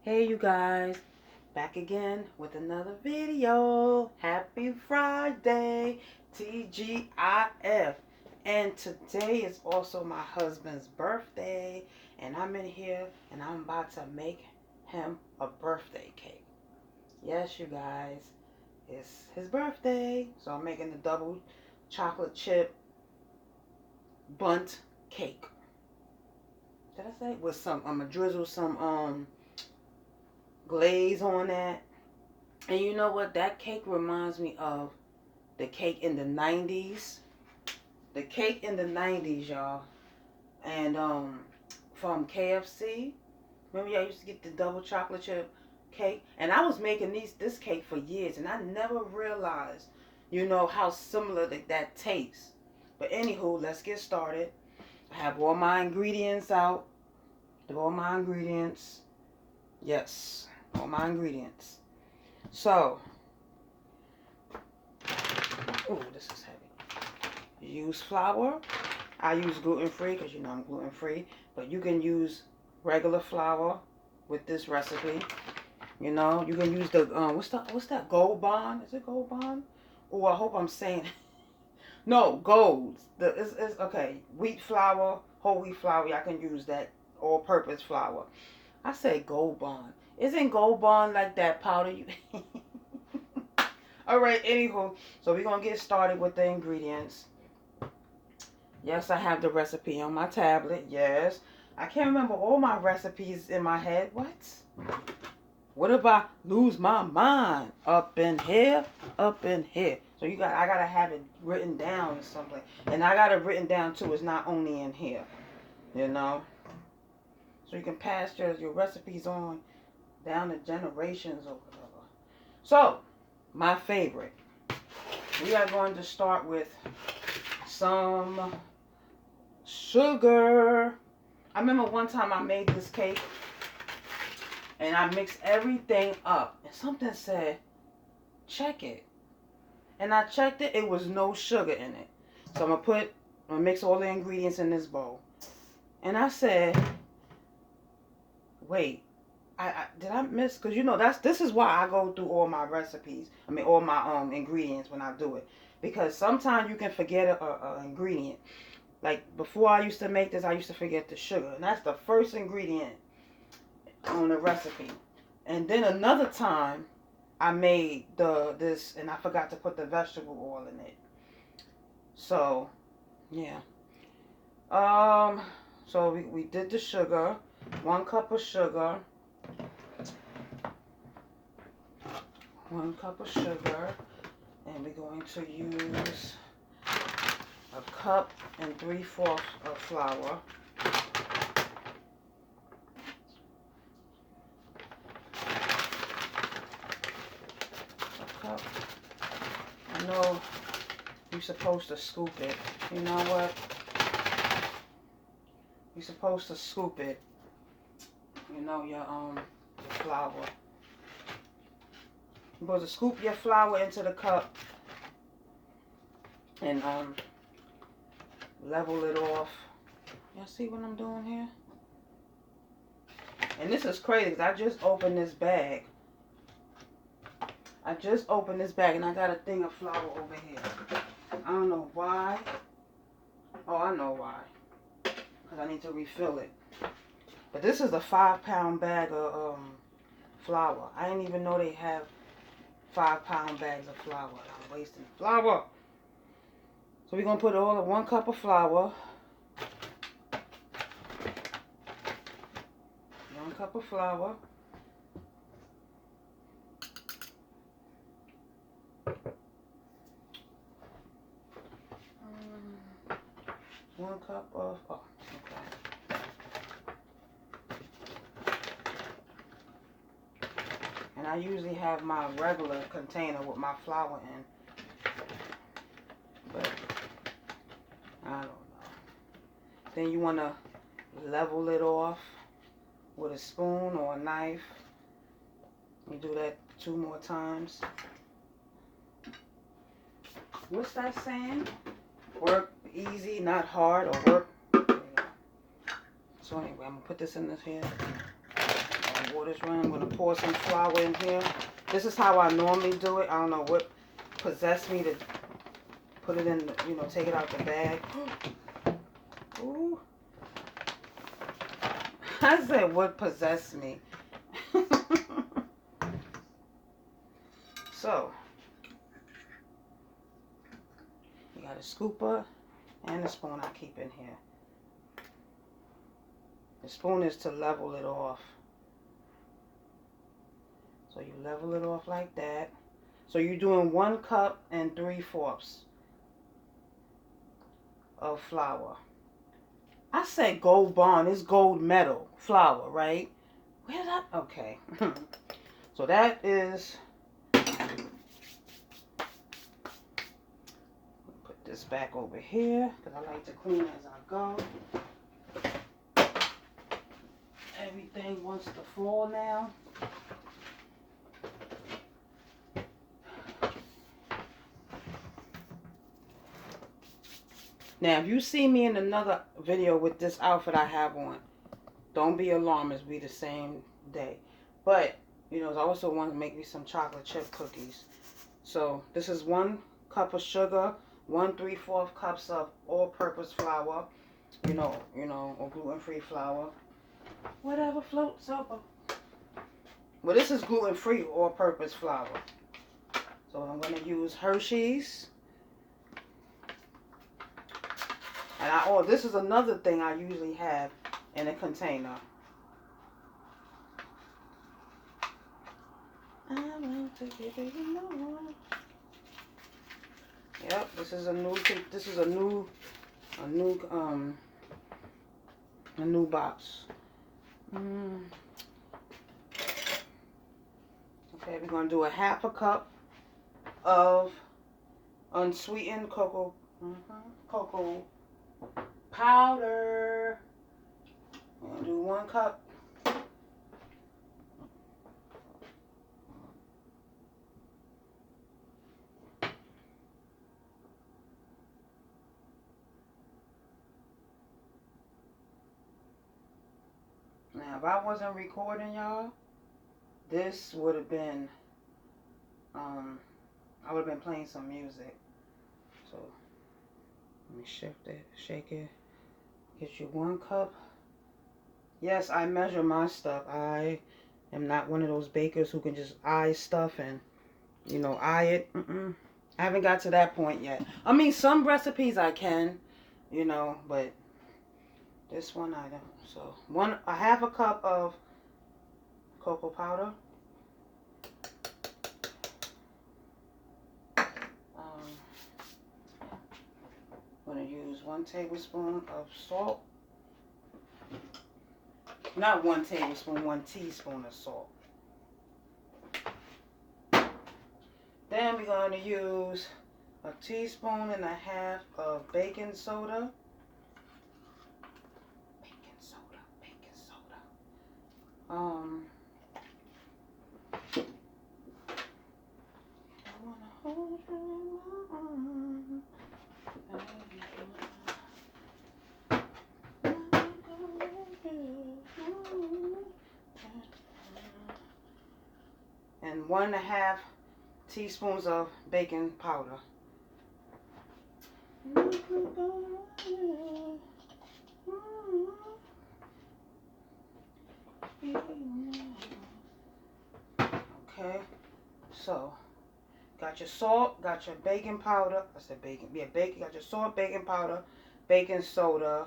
Hey you guys, back again with another video. Happy Friday, TGIF. And today is also my husband's birthday, and I'm in here and I'm about to make him a birthday cake. Yes, you guys, it's his birthday, so I'm making the double chocolate chip bundt cake. Did I say? With some, I'm gonna drizzle some glaze on that. And you know what? That cake reminds me of the cake in the 90s. The cake in the 90s, y'all. And from KFC. Remember y'all used to get the double chocolate chip cake? And I was making this cake for years, and I never realized, how similar that tastes. But anywho, let's get started. I have all my ingredients out. All my ingredients. Yes, all my ingredients. So, this is heavy. Use flour. I use gluten-free because I'm gluten-free. But you can use regular flour with this recipe. You can use the, what's that, Gold Bond? Is it Gold Bond? Oh, I hope I'm saying, no, Gold. It's okay. Wheat flour, whole wheat flour, y'all can use that all-purpose flour. I say Gold Bond. Isn't Gold Bond like that powder you... Alright, anywho, so we're going to get started with the ingredients. Yes, I have the recipe on my tablet. Yes. I can't remember all my recipes in my head. What if I lose my mind? Up in here, up in here. So I got to have it written down or something. And I got it written down too. It's not only in here, So you can pass your recipes on down the generations or whatever. So, my favorite. We are going to start with some sugar. I remember one time I made this cake and I mixed everything up and something said, check it. And I checked it, it was no sugar in it. So I'm gonna mix all the ingredients in this bowl. And I said, wait, did I miss? Because this is why I go through all my recipes. All my ingredients when I do it. Because sometimes you can forget a ingredient. Like before I used to make this, I used to forget the sugar. And that's the first ingredient on the recipe. And then another time I made this and I forgot to put the vegetable oil in it. So, yeah. So we did the sugar. 1 cup of sugar. 1 cup of sugar, and we're going to use 1 cup and 3/4 of flour. A cup. I know you're supposed to scoop it. You know what? You're supposed to scoop it. Your flour. You're supposed to scoop your flour into the cup and level it off. Y'all see what I'm doing here? And this is crazy because I just opened this bag. I just opened this bag and I got a thing of flour over here. I don't know why. Oh, I know why. Because I need to refill it. But this is a 5-pound bag of flour. I didn't even know they have 5-pound bags of flour. I'm wasting flour. So we're going to put all of 1 cup of flour. 1 cup of flour. One cup of, okay. And I usually have my regular container with my flour in. But I don't know. Then you want to level it off with a spoon or a knife. You do that 2 more times. What's that saying? Work easy, not hard, or work. So anyway, I'm going to put this in this here. Water's running. pour some flour in here. This is how I normally do it. I don't know what possessed me to put it in, the, you know, take it out the bag. Ooh. I said what possessed me. So, you got a scooper and a spoon I keep in here. The spoon is to level it off. So you level it off like that. So you're doing 1 cup and 3/4 of flour. I said gold bond. It's gold medal flour, right? Where did I? Okay. So that is. Put this back over here because I like to clean as I go. Everything wants to fall now. Now, if you see me in another video with this outfit I have on, don't be alarmed. It's be the same day. But, you know, I also want to make me some chocolate chip cookies. So, this is 1 cup of sugar, 1 3/4 cups of all-purpose flour, you know, or gluten-free flour. Whatever floats over. Well, this is gluten-free all-purpose flour. So, I'm going to use Hershey's. And this is another thing I usually have in a container. I want to give you more. Yep, this is a new box. Okay, we're gonna do a 1/2 cup of unsweetened cocoa powder. I'm gonna do 1 cup. Now, if I wasn't recording y'all, this would have been, I would have been playing some music. So, let me shift it, shake it. Get you 1 cup. Yes, I measure my stuff. I am not one of those bakers who can just eye stuff and, you know, eye it. I haven't got to that point yet. I mean, some recipes I can, you know, but this one I don't. So, 1/2 cup of cocoa powder. I'm going to use 1 tablespoon of salt. Not 1 tablespoon, 1 teaspoon of salt. Then we're going to use 1.5 teaspoons of baking soda. Baking soda. I wanna hold you in my arms. And 1.5 teaspoons of baking powder. Okay, so got your salt, got your baking powder. I said baking. Yeah, baking. Got your salt, baking powder, baking soda,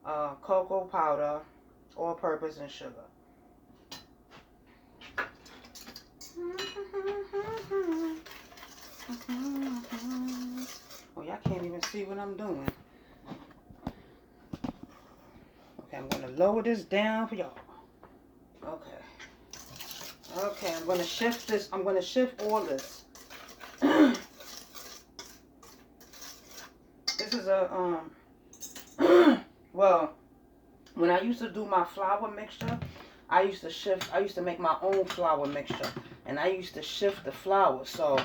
cocoa powder, all-purpose, and sugar. Oh, y'all can't even see what I'm doing. Okay, I'm gonna lower this down for y'all. Okay. Okay, I'm gonna shift this. I'm gonna shift all this. This is a well, when I used to do my flour mixture, I used to make my own flour mixture, and I used to shift the flour, so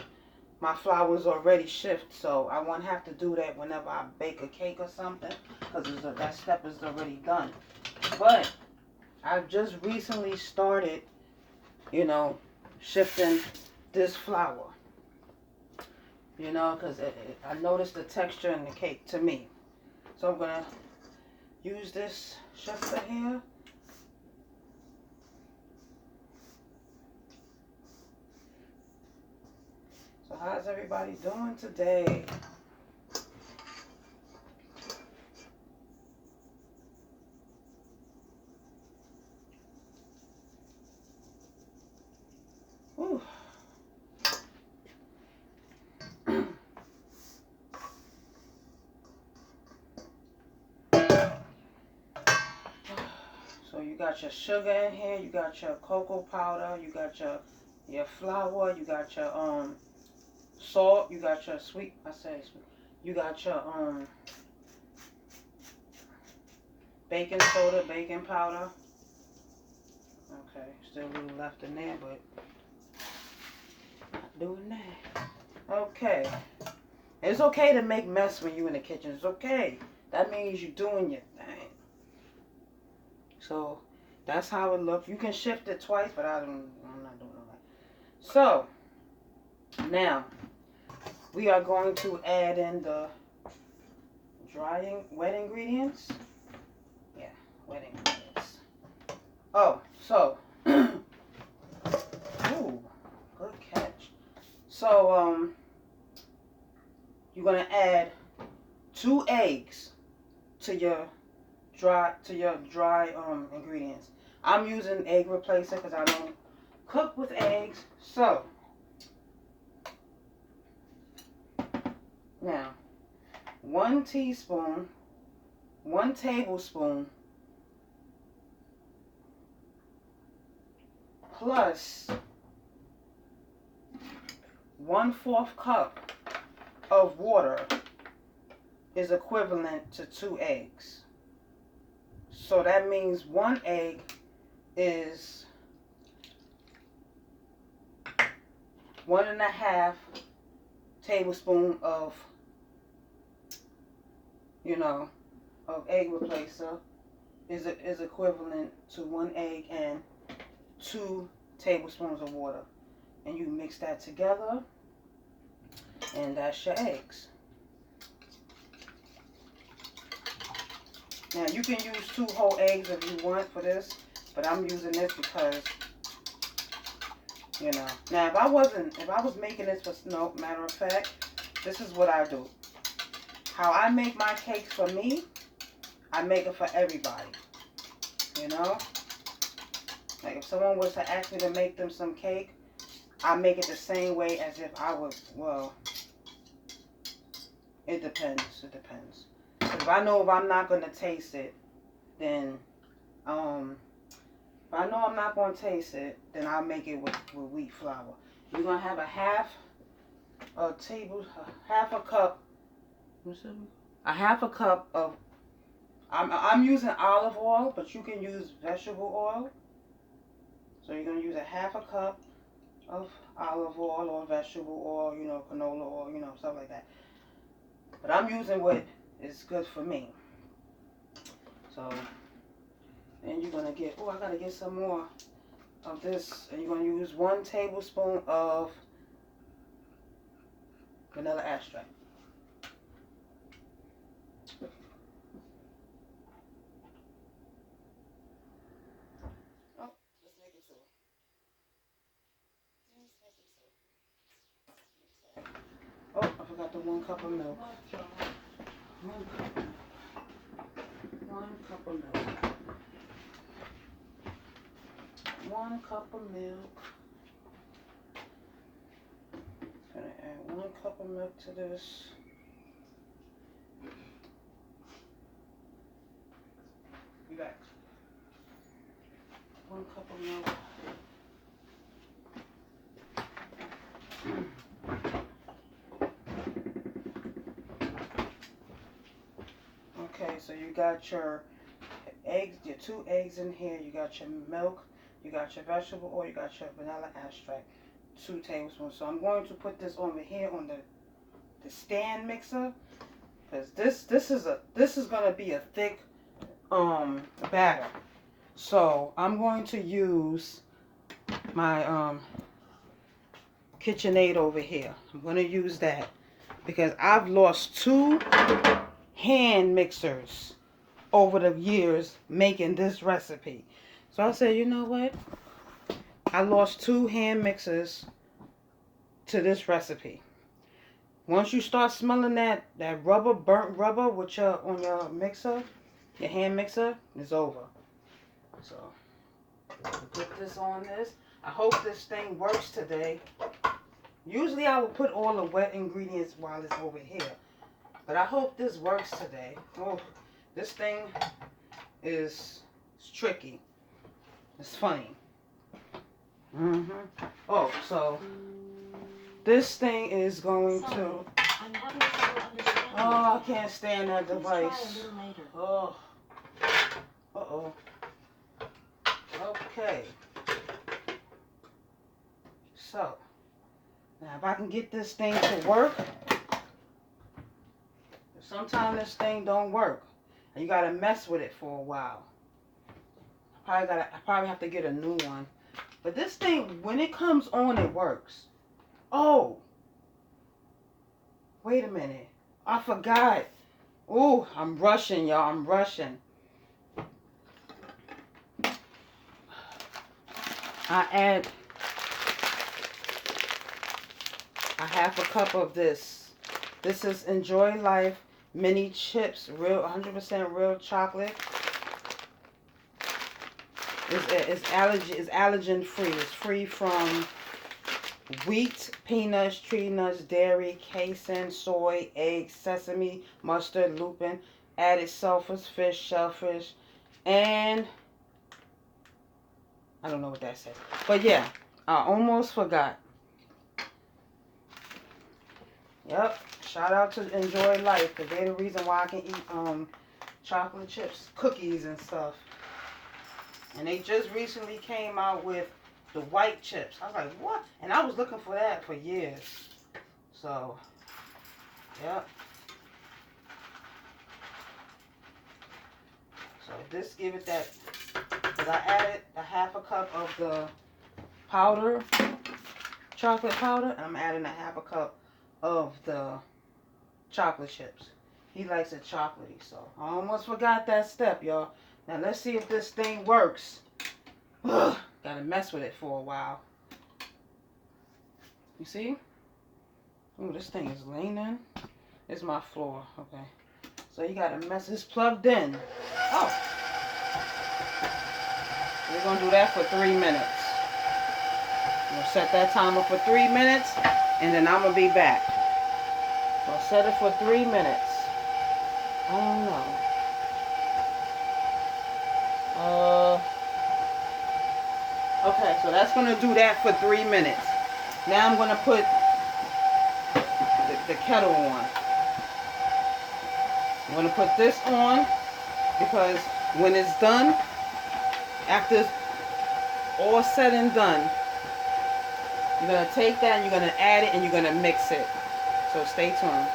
my flour is already shifted, so I won't have to do that whenever I bake a cake or something, because that step is already done. But I've just recently started you know, shifting this flour. You know, because I noticed the texture in the cake to me. So I'm going to use this shifter here. So how's everybody doing today? Whew. So you got your sugar in here, you got your cocoa powder, you got your flour, you got your salt, you got your sweet, you got your baking soda, baking powder. Okay, still a little left in there, but not doing that. Okay. It's okay to make mess when you're in the kitchen. It's okay. That means you're doing your thing. So that's how it looks. You can shift it twice, but I'm not doing all that. So now we are going to add in the wet ingredients. Yeah, wet ingredients. Oh, so ooh, good catch. So you're gonna add 2 eggs to your dry ingredients. I'm using egg replacer because I don't cook with eggs. So now 1 tablespoon plus 1/4 cup of water is equivalent to 2 eggs. So that means 1 egg is 1.5 tablespoon of, of egg replacer is equivalent to 1 egg and 2 tablespoons of water. And you mix that together, and that's your eggs. Now you can use 2 whole eggs if you want for this, but I'm using this because, Now if I was making this for, no, matter of fact, this is what I do. How I make my cakes for me, I make it for everybody. Like if someone was to ask me to make them some cake, I make it the same way as if I was, well, it depends. If I know if I'm not going to taste it, then, if I know I'm not going to taste it, then I'll make it with wheat flour. You're going to have a half a cup of, I'm using olive oil, but you can use vegetable oil. So you're going to use a half a cup of olive oil or vegetable oil, canola oil, stuff like that. But I'm using what is good for me. So then you're going to get, I got to get some more of this. And you're going to use 1 tablespoon of vanilla extract. Oh, let's make it 2. Oh, I forgot the 1 cup of milk. 1 cup of milk. 1 cup of milk. Gonna add 1 cup of milk to this. Be back. 1 cup of milk. Okay, so you got your eggs, your 2 eggs in here. You got your milk. You got your vegetable oil. You got your vanilla extract. 2 tablespoons. So I'm going to put this over here on the stand mixer, because this is going to be a thick batter. So I'm going to use my KitchenAid over here. I'm going to use that because I've lost 2 hand mixers over the years making this recipe. So I said, you know what? I lost 2 hand mixers to this recipe. Once you start smelling that rubber, burnt rubber with on your mixer, your hand mixer, it's over. So put this on this. I hope this thing works today. Usually I would put all the wet ingredients while it's over here. But I hope this works today. Oh, this thing is tricky. It's funny. Oh, so this thing is going to... Oh, I can't stand that device. Oh. Uh-oh. Okay. So, now if I can get this thing to work, sometimes this thing don't work. And you gotta mess with it for a while. I probably have to get a new one. But this thing, when it comes on, it works. Oh. Wait a minute. I forgot. Oh, I'm rushing, y'all. I'm rushing. I add a half a cup of this. This is Enjoy Life mini chips, real 100% real chocolate. It's allergen free. It's free from wheat, peanuts, tree nuts, dairy, casein, soy, eggs, sesame, mustard, lupin, added sulfurs, fish, shellfish, and I don't know what that says. But yeah, I almost forgot. Yep. Shout out to Enjoy Life because they're the reason why I can eat chocolate chips, cookies, and stuff. And they just recently came out with the white chips. I was like, what? And I was looking for that for years. So, yep. So this give it that, because I added a half a cup of the powder, chocolate powder, and I'm adding a half a cup of the chocolate chips. He likes it chocolatey, so I almost forgot that step, y'all. Now let's see if this thing works. Ugh, gotta mess with it for a while. You see? Ooh, this thing is leaning. It's my floor, okay. So you gotta mess, it's plugged in. Oh. We're gonna do that for 3 minutes. I'm gonna set that timer for 3 minutes, and then I'm gonna be back. So I'll set it for 3 minutes. I don't know. Okay, so that's gonna do that for 3 minutes. Now I'm gonna put the kettle on. I'm gonna put this on because when it's done, after it's all said and done, you're gonna take that and you're gonna add it and you're gonna mix it. So stay tuned.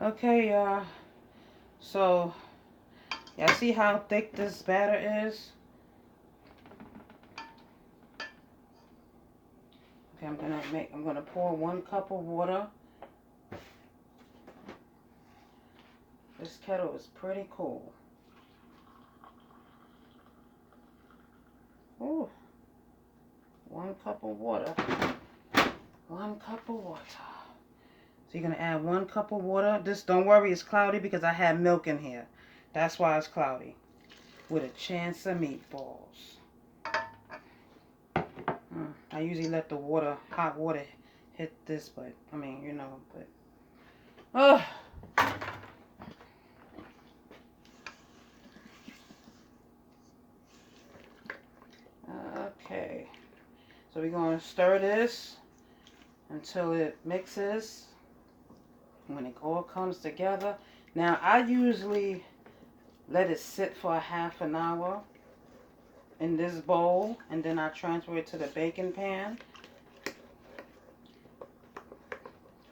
Okay, y'all. So, y'all see how thick this batter is? Okay, I'm gonna pour 1 cup of water. This kettle is pretty cool. Ooh. 1 cup of water. 1 cup of water. So you're going to add 1 cup of water. This, don't worry, it's cloudy because I have milk in here. That's why it's cloudy. With a chance of meatballs. I usually let the water, hot water, hit this, but, I mean, you know, but. Oh. Okay. So we're going to stir this until it mixes. When it all comes together. Now I usually let it sit for a half an hour in this bowl, and then I transfer it to the baking pan,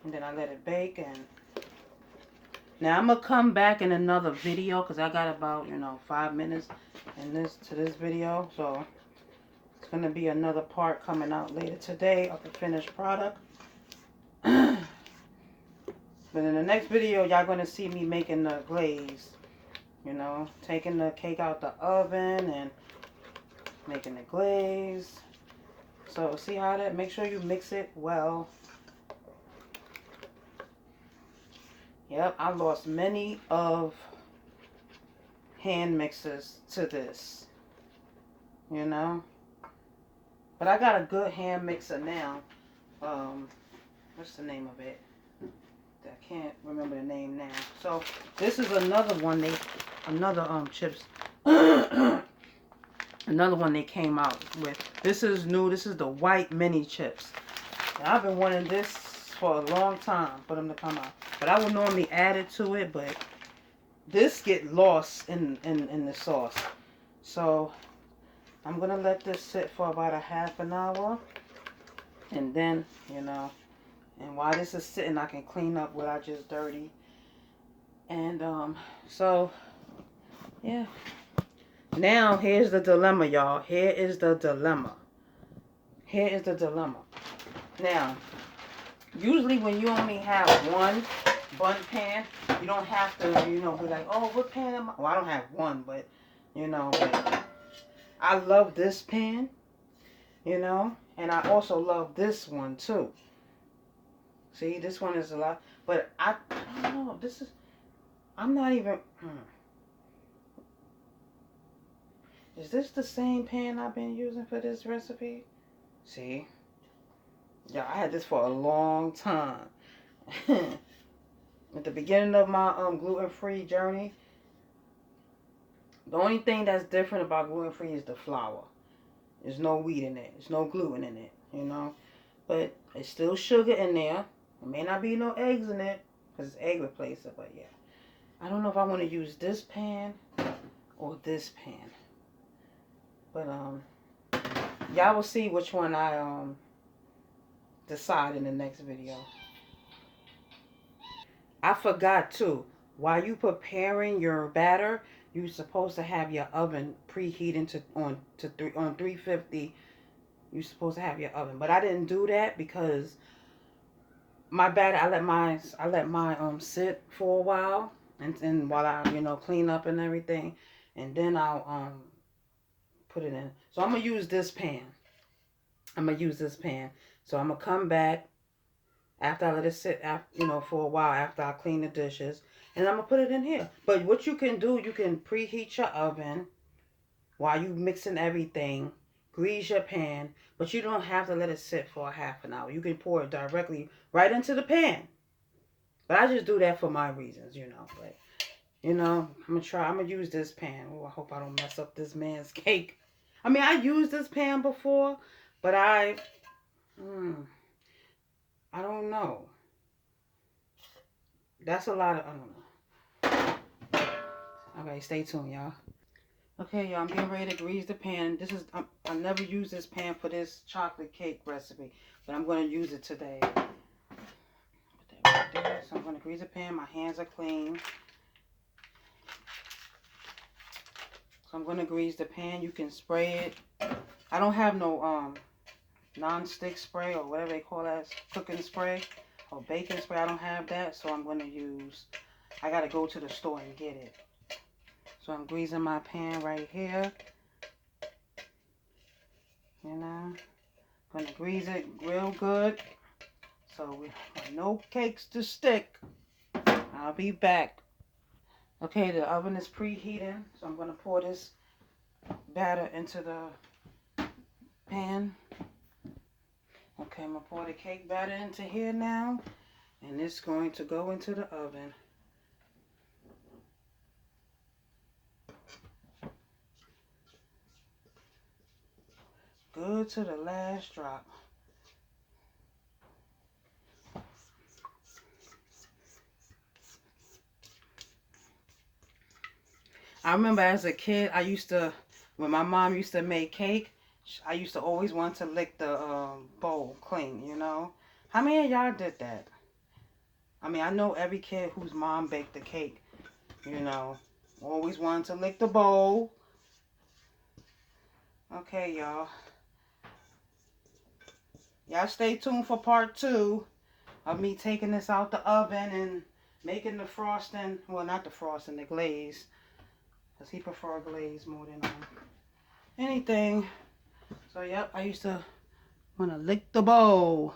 and then I let it bake. And now I'm gonna come back in another video because I got about 5 minutes in this video, so it's gonna be another part coming out later today of the finished product. But in the next video, y'all gonna see me making the glaze. Taking the cake out the oven and making the glaze. So see how that, make sure you mix it well. Yep, I lost many of hand mixers to this, But I got a good hand mixer now. What's the name of it? I can't remember the name now. So this is another one chips. Another one they came out with. This is new. This is the white mini chips. And I've been wanting this for a long time for them to come out. But I would normally add it to it, but this get lost in the sauce. So I'm gonna let this sit for about a half an hour. And then, and while this is sitting, I can clean up what I just dirty. And so yeah. Now here's the dilemma, y'all. Here is the dilemma. Now, usually when you only have one bun pan, you don't have to, be like, oh, what pan am I? Well, I don't have one, but, but I love this pan, and I also love this one, too. See, this one is a lot, but I don't know, I'm not even, is this the same pan I've been using for this recipe? See? Yeah, I had this for a long time. At the beginning of my gluten-free journey, the only thing that's different about gluten-free is the flour. There's no wheat in it. There's no gluten in it, But there's still sugar in there. There may not be no eggs in it because it's egg replacer, but yeah. I don't know if I want to use this pan or this pan. But y'all will see which one I decide in the next video. I forgot too. While you preparing your batter, you're supposed to have your oven preheating on 350. You're supposed to have your oven, but I didn't do that because my batter, I let mine sit for a while, and while I clean up and everything, and then I'll put it in. So I'm gonna use this pan. So I'm gonna come back after I let it sit, for a while after I clean the dishes, and I'm gonna put it in here. But what you can do, you can preheat your oven while you mixing everything, grease your pan, but you don't have to let it sit for a half an hour. You can pour it directly right into the pan. But I just do that for my reasons, But I'm gonna use this pan. Oh, I hope I don't mess up this man's cake. I mean, I used this pan before, but I don't know. That's a lot of, I don't know. Okay, stay tuned, y'all. Okay, y'all, I'm getting ready to grease the pan. I never use this pan for this chocolate cake recipe, but I'm going to use it today. Put that right there. So I'm going to grease the pan. My hands are clean. So I'm going to grease the pan. You can spray it. I don't have no non-stick spray or whatever they call that, cooking spray or baking spray. I don't have that, so I'm going to use, I got to go to the store and get it. So I'm greasing my pan right here. Going to grease it real good so we have no cakes to stick. I'll be back. Okay, the oven is preheating, so I'm going to pour this batter into the pan. Okay, I'm going to pour the cake batter into here now, and it's going to go into the oven. Good to the last drop. I remember as a kid, I used to When my mom used to make cake, I used to always want to lick the bowl clean, you know. How many of y'all did that? I mean, I know every kid whose mom baked the cake, you know, always wanted to lick the bowl. Okay, y'all. Y'all stay tuned for part 2 of me taking this out the oven and making the frosting. Well, not the frosting, the glaze. Because he prefer glaze more than anything. So, yep, I used to want to lick the bowl.